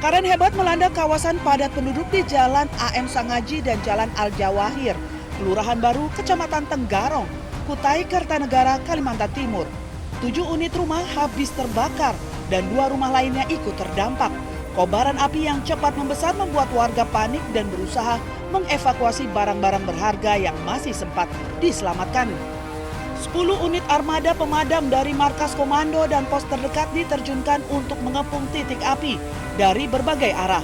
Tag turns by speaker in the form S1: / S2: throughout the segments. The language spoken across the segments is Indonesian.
S1: Kebakaran hebat melanda kawasan padat penduduk di Jalan AM Sangaji dan Jalan Al-Jawahir, Kelurahan Baru, Kecamatan Tenggarong, Kutai Kartanegara, Kalimantan Timur. 7 unit rumah habis terbakar dan 2 rumah lainnya ikut terdampak. Kobaran api yang cepat membesar membuat warga panik dan berusaha mengevakuasi barang-barang berharga yang masih sempat diselamatkan. 10 unit armada pemadam dari markas komando dan pos terdekat diterjunkan untuk mengepung titik api dari berbagai arah.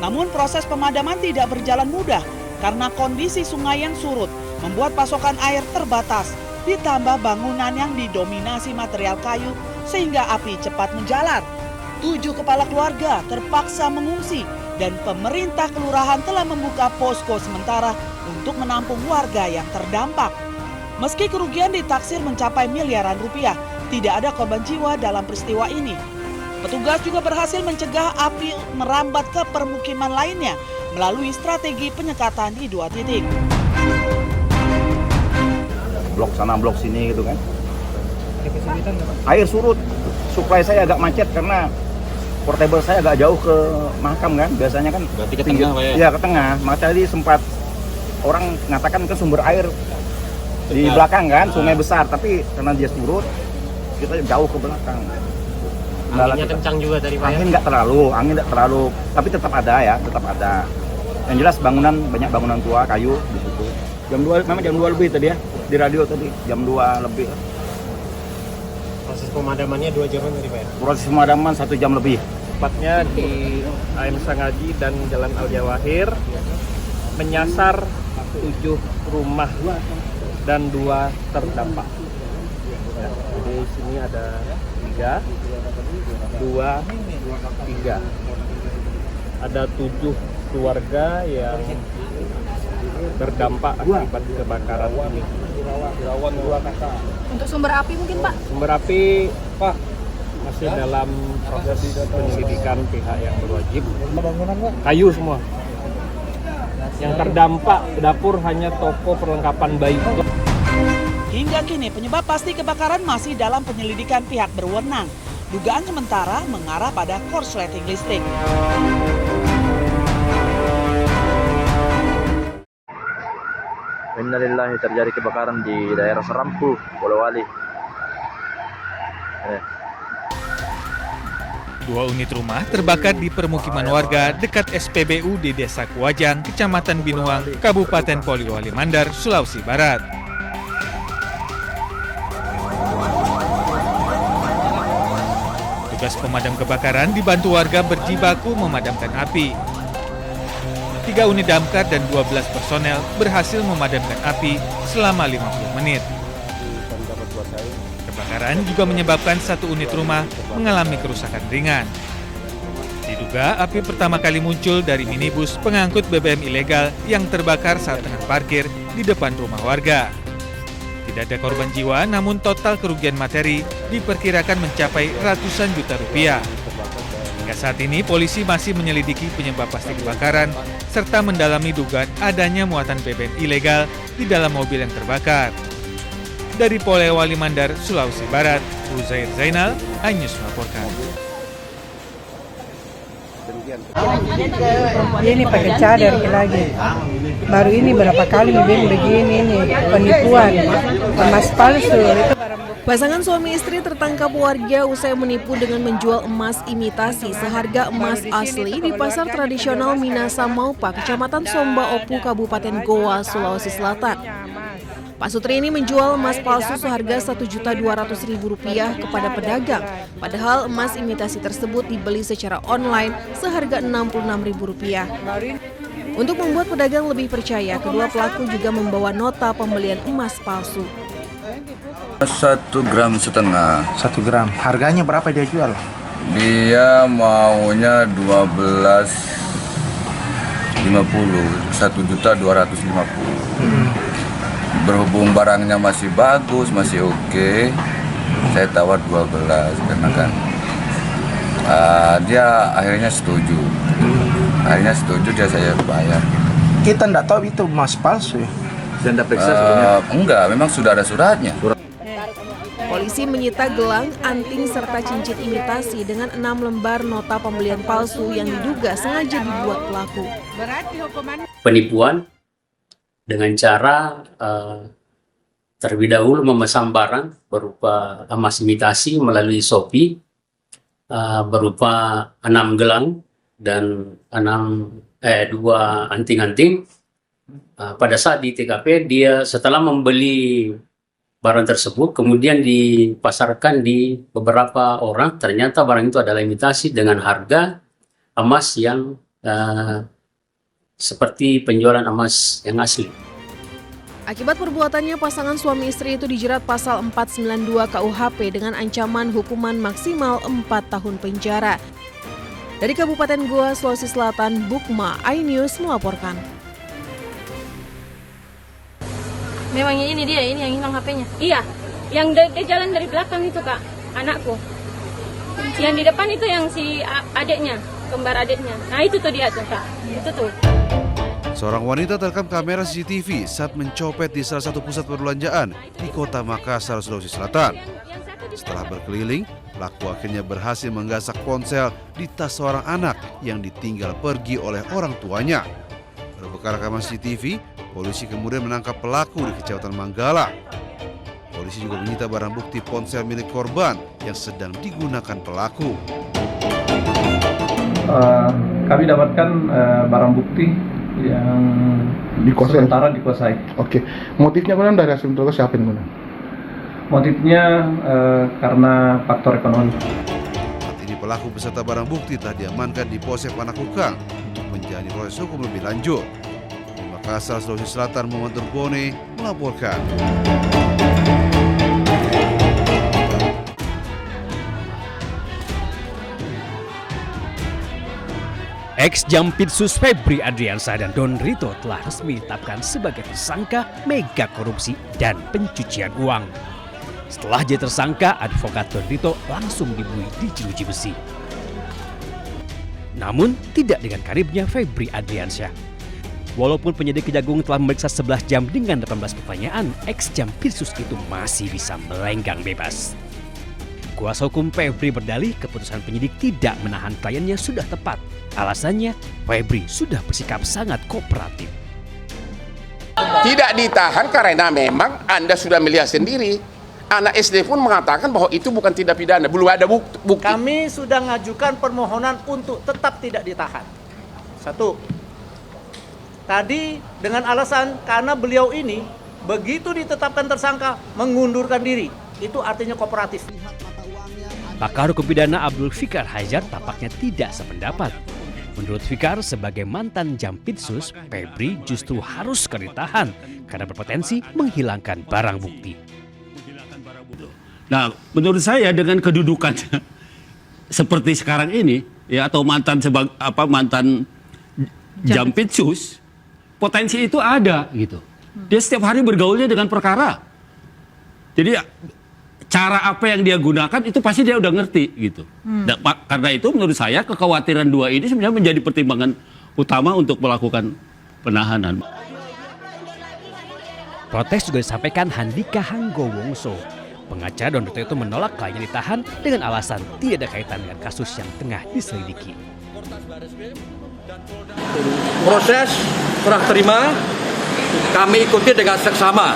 S1: Namun proses pemadaman tidak berjalan mudah karena kondisi sungai yang surut membuat pasokan air terbatas, ditambah bangunan yang didominasi material kayu sehingga api cepat menjalar. 7 kepala keluarga terpaksa mengungsi dan pemerintah kelurahan telah membuka posko sementara untuk menampung warga yang terdampak. Meski kerugian ditaksir mencapai miliaran rupiah, tidak ada korban jiwa dalam peristiwa ini. Petugas juga berhasil mencegah api merambat ke permukiman lainnya melalui strategi penyekatan di 2 titik.
S2: Blok sana, blok sini gitu kan. Air surut, suplai saya agak macet karena portable saya agak jauh ke makam kan. Biasanya kan
S3: berarti ke tengah Pak ya?
S2: Iya, ke tengah. Maka tadi sempat orang mengatakan ke sumber air di belakang kan, sungai besar, tapi karena dia surut, kita jauh ke belakang.
S3: Anginnya kencang juga dari Pak ya?
S2: Angin nggak terlalu, tapi tetap ada ya, tetap ada. Yang jelas banyak bangunan tua, kayu di situ. Memang jam 2 lebih tadi ya, di radio tadi, jam 2 lebih.
S3: Proses pemadamannya 2 jam tadi Pak ya?
S2: Proses pemadaman 1 jam lebih.
S4: Tepatnya di AM Sangaji dan Jalan Al-Jawahir, menyasar 7 rumah dan 2 terdampak. Ya, jadi sini ada 3, 2, 3. Ada 7 keluarga yang terdampak akibat kebakaran ini.
S5: Untuk sumber api mungkin Pak?
S4: Sumber api Pak masih dalam proses penyelidikan pihak yang berwajib. Kayu semua. Yang terdampak dapur hanya toko perlengkapan bayi.
S1: Hingga kini penyebab pasti kebakaran masih dalam penyelidikan pihak berwenang. Dugaan sementara mengarah pada korsleting listrik.
S6: Innalillahi, terjadi kebakaran di daerah Serampu, Polewali.
S7: 2 unit rumah terbakar di permukiman warga dekat SPBU di Desa Kuajang, Kecamatan Binuang, Kabupaten Poliwali Mandar, Sulawesi Barat. Tugas pemadam kebakaran dibantu warga berjibaku memadamkan api. 3 unit damkar dan 12 personel berhasil memadamkan api selama 50 menit. Kebakaran juga menyebabkan 1 unit rumah mengalami kerusakan ringan. Diduga api pertama kali muncul dari minibus pengangkut BBM ilegal yang terbakar saat tengah parkir di depan rumah warga. Tidak ada korban jiwa, namun total kerugian materi diperkirakan mencapai ratusan juta rupiah. Hingga saat ini, polisi masih menyelidiki penyebab pasti kebakaran serta mendalami dugaan adanya muatan BBM ilegal di dalam mobil yang terbakar. Dari Polewali Mandar, Sulawesi Barat, Uzair Zainal, iNews melaporkan.
S8: Ini pakai cadar lagi. Baru ini berapa kali begini ini penipuan, emas palsu.
S5: Pasangan suami istri tertangkap warga usai menipu dengan menjual emas imitasi seharga emas asli di pasar tradisional Minasa Maupa, Kecamatan Somba Opu, Kabupaten Goa, Sulawesi Selatan. Pak Sutri ini menjual emas palsu seharga Rp1.200.000 kepada pedagang, padahal emas imitasi tersebut dibeli secara online seharga Rp66.000. Untuk membuat pedagang lebih percaya, kedua pelaku juga membawa nota pembelian emas palsu.
S9: 1,5 gram.
S10: 1 gram. Harganya berapa dia jual?
S9: Dia maunya 12.50, 1.250. Berhubung barangnya masih bagus, masih oke, saya tawar 12 karena kan dia akhirnya setuju. Dia saya bayar.
S10: Kita tidak tahu itu emas palsu ya?
S9: Dan periksa sebelumnya? Enggak, memang sudah ada suratnya.
S5: Polisi menyita gelang, anting, serta cincin imitasi dengan 6 lembar nota pembelian palsu yang diduga sengaja dibuat pelaku.
S11: Penipuan dengan cara terlebih dahulu memesan barang berupa emas imitasi melalui Shopee berupa 6 gelang dan 2 anting-anting. Pada saat di TKP dia setelah membeli barang tersebut kemudian dipasarkan di beberapa orang, ternyata barang itu adalah imitasi dengan harga emas yang seperti penjualan emas yang asli.
S5: Akibat perbuatannya, pasangan suami istri itu dijerat pasal 492 KUHP dengan ancaman hukuman maksimal 4 tahun penjara. Dari Kabupaten Goa, Sulawesi Selatan, Bukma, iNews melaporkan.
S12: Memangnya ini dia, ini yang hilang HP-nya? Iya, yang dia jalan dari belakang itu Kak, anakku. Yang di depan itu yang si adiknya, kembar adiknya. Nah itu tuh dia tuh Kak, itu tuh.
S13: Seorang wanita terekam kamera CCTV saat mencopet di salah satu pusat perbelanjaan di kota Makassar, Sulawesi Selatan. Setelah berkeliling, pelaku akhirnya berhasil menggasak ponsel di tas seorang anak yang ditinggal pergi oleh orang tuanya. Berbekal rekaman CCTV, polisi kemudian menangkap pelaku di Kecamatan Manggala. Polisi juga menyita barang bukti ponsel milik korban yang sedang digunakan pelaku.
S4: Kami dapatkan barang bukti yang sementara dikuasai.
S10: Oke, motifnya kan dari hasil interogasi siapa yang
S4: Motifnya karena faktor ekonomi.
S13: Saat ini pelaku beserta barang bukti telah diamankan di Polsek Panakukang untuk menjalani proses hukum lebih lanjut. Di Makassar, Sulawesi Selatan, Muhammad Turbone melaporkan.
S14: Ex-Jampitsus Febri Adriansyah dan Don Rito telah resmi ditetapkan sebagai tersangka mega korupsi dan pencucian uang. Setelah jadi tersangka, advokat Don Rito langsung dibui di jeruji besi. Namun tidak dengan karibnya Febri Adriansyah. Walaupun penyidik Kejagung telah memeriksa 11 jam dengan 18 pertanyaan, ex-Jampitsus itu masih bisa melenggang bebas. Kuasa hukum Febri berdalih keputusan penyidik tidak menahan kliennya sudah tepat. Alasannya, Febri sudah bersikap sangat kooperatif.
S15: Tidak ditahan karena memang Anda sudah melihat sendiri. Anak SD pun mengatakan bahwa itu bukan tindak pidana, belum ada bukti.
S16: Kami sudah mengajukan permohonan untuk tetap tidak ditahan. Satu, tadi dengan alasan karena beliau ini begitu ditetapkan tersangka mengundurkan diri. Itu artinya kooperatif.
S14: Pakar hukum pidana Abdul Fikar Hajar tampaknya tidak sependapat. Menurut Fikar, sebagai mantan Jampitsus, Febri justru harus ditahan karena berpotensi menghilangkan barang bukti.
S17: Nah, menurut saya dengan kedudukan seperti sekarang ini, ya atau mantan Jampitsus, potensi itu ada gitu. Dia setiap hari bergaulnya dengan perkara. Jadi cara apa yang dia gunakan itu pasti dia udah ngerti gitu. Karena itu menurut saya kekhawatiran dua ini sebenarnya menjadi pertimbangan utama untuk melakukan penahanan.
S14: Protes juga disampaikan Handika Hanggowongso. Pengacara Don Rito itu menolak kliennya ditahan dengan alasan tidak ada kaitan dengan kasus yang tengah diselidiki.
S18: Proses serah terima kami ikuti dengan seksama.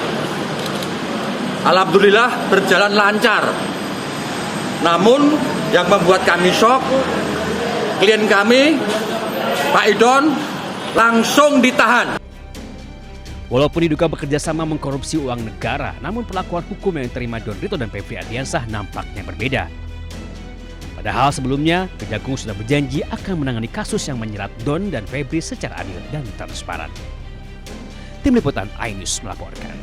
S18: Alhamdulillah berjalan lancar. Namun yang membuat kami shock, klien kami, Pak Idon, langsung ditahan.
S14: Walaupun diduga bekerja sama mengkorupsi uang negara, namun perlakuan hukum yang diterima Don Rito dan Febri Adriansyah nampaknya berbeda. Padahal sebelumnya, Kejagung sudah berjanji akan menangani kasus yang menyerat Don dan Febri secara adil dan transparan. Tim Liputan iNews melaporkan.